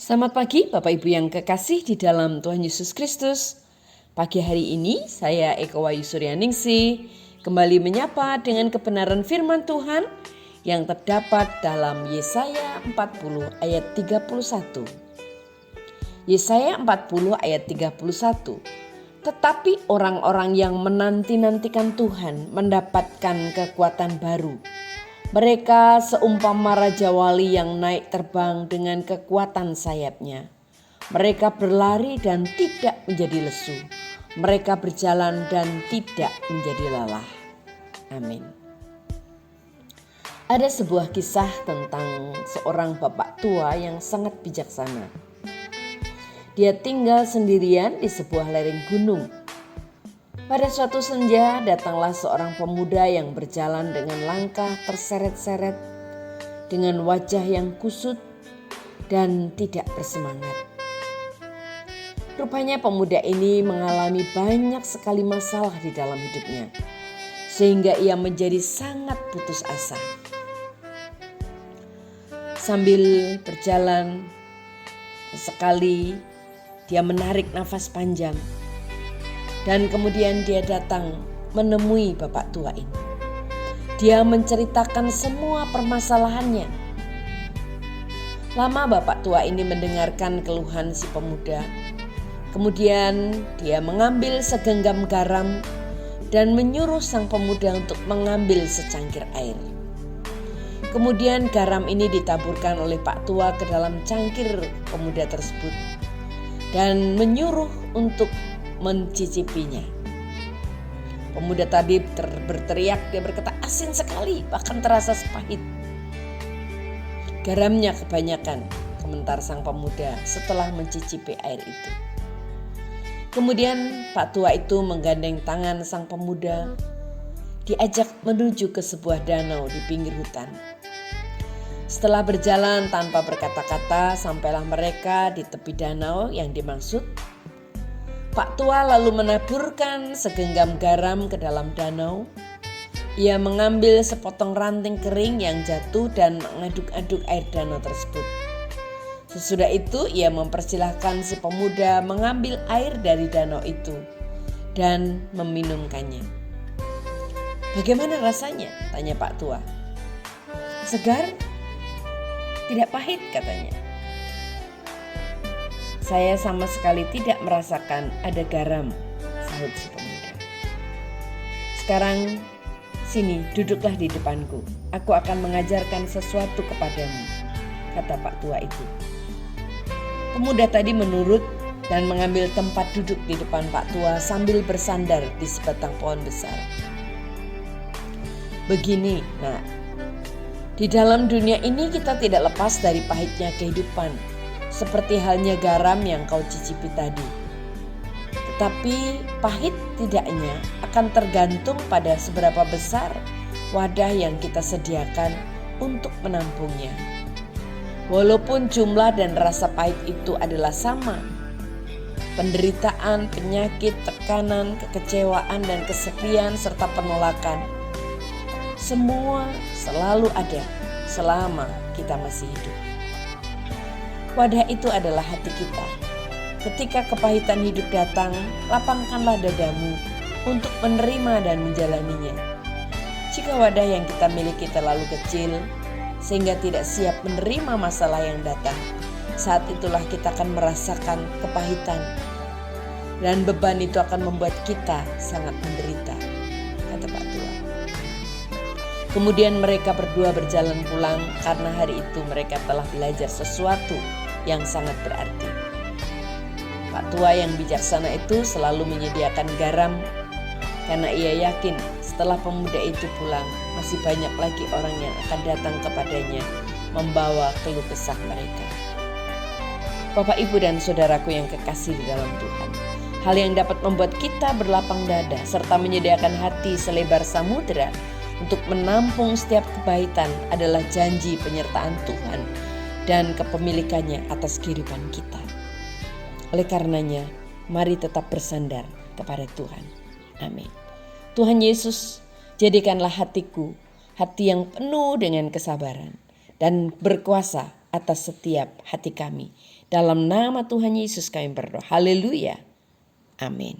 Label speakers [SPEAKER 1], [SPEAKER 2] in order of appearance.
[SPEAKER 1] Selamat pagi Bapak Ibu yang kekasih di dalam Tuhan Yesus Kristus. Pagi hari ini saya Eko Wayu Suryaningsih kembali menyapa dengan kebenaran firman Tuhan yang terdapat dalam Yesaya 40 ayat 31. Yesaya 40 ayat 31. Tetapi orang-orang yang menanti-nantikan Tuhan mendapatkan kekuatan baru. Mereka seumpama raja wali yang naik terbang dengan kekuatan sayapnya. Mereka berlari dan tidak menjadi lesu. Mereka berjalan dan tidak menjadi lelah. Amin. Ada sebuah kisah tentang seorang bapak tua yang sangat bijaksana. Dia tinggal sendirian di sebuah lereng gunung. Pada suatu senja datanglah seorang pemuda yang berjalan dengan langkah terseret-seret, dengan wajah yang kusut dan tidak bersemangat. Rupanya pemuda ini mengalami banyak sekali masalah di dalam hidupnya, sehingga ia menjadi sangat putus asa. Sambil berjalan, sekali dia menarik nafas panjang. Dan kemudian dia datang menemui bapak tua ini. Dia menceritakan semua permasalahannya. Lama bapak tua ini mendengarkan keluhan si pemuda. Kemudian dia mengambil segenggam garam dan menyuruh sang pemuda untuk mengambil secangkir air. Kemudian garam ini ditaburkan oleh pak tua ke dalam cangkir pemuda tersebut dan menyuruh untuk mencicipinya. Pemuda tadi berteriak, dia berkata, asin sekali, bahkan terasa pahit. Garamnya kebanyakan, komentar sang pemuda setelah mencicipi air itu. Kemudian pak tua itu menggandeng tangan sang pemuda, diajak menuju ke sebuah danau di pinggir hutan. Setelah berjalan tanpa berkata-kata, sampailah mereka di tepi danau yang dimaksud. Pak tua lalu menaburkan segenggam garam ke dalam danau. Ia mengambil sepotong ranting kering yang jatuh dan mengaduk-aduk air danau tersebut. Sesudah itu ia mempersilahkan si pemuda mengambil air dari danau itu dan meminumkannya. Bagaimana rasanya? Tanya pak tua. Segar? Tidak pahit katanya. Saya sama sekali tidak merasakan ada garam, sahut si pemuda. Sekarang sini duduklah di depanku. Aku akan mengajarkan sesuatu kepadamu, kata pak tua itu. Pemuda tadi menurut dan mengambil tempat duduk di depan pak tua sambil bersandar di sebatang pohon besar. Begini, nak, di dalam dunia ini kita tidak lepas dari pahitnya kehidupan. Seperti halnya garam yang kau cicipi tadi. Tetapi pahit tidaknya akan tergantung pada seberapa besar wadah yang kita sediakan untuk menampungnya. Walaupun jumlah dan rasa pahit itu adalah sama, penderitaan, penyakit, tekanan, kekecewaan dan kesepian serta penolakan, semua selalu ada selama kita masih hidup. Wadah itu adalah hati kita. Ketika kepahitan hidup datang, lapangkanlah dadamu untuk menerima dan menjalaninya. Jika wadah yang kita miliki terlalu kecil, sehingga tidak siap menerima masalah yang datang, saat itulah kita akan merasakan kepahitan. Dan beban itu akan membuat kita sangat menderita, kata pak tua. Kemudian mereka berdua berjalan pulang karena hari itu mereka telah belajar sesuatu yang sangat berarti. Pak tua yang bijaksana itu selalu menyediakan garam karena ia yakin setelah pemuda itu pulang masih banyak lagi orang yang akan datang kepadanya membawa keluh kesah mereka. Bapak, Ibu dan saudaraku yang kekasih di dalam Tuhan, hal yang dapat membuat kita berlapang dada serta menyediakan hati selebar samudera untuk menampung setiap kepahitan adalah janji penyertaan Tuhan dan kepemilikannya atas kehidupan kita. Oleh karenanya, mari tetap bersandar kepada Tuhan. Amin. Tuhan Yesus, jadikanlah hatiku hati yang penuh dengan kesabaran dan berkuasa atas setiap hati kami. Dalam nama Tuhan Yesus kami berdoa. Haleluya. Amin.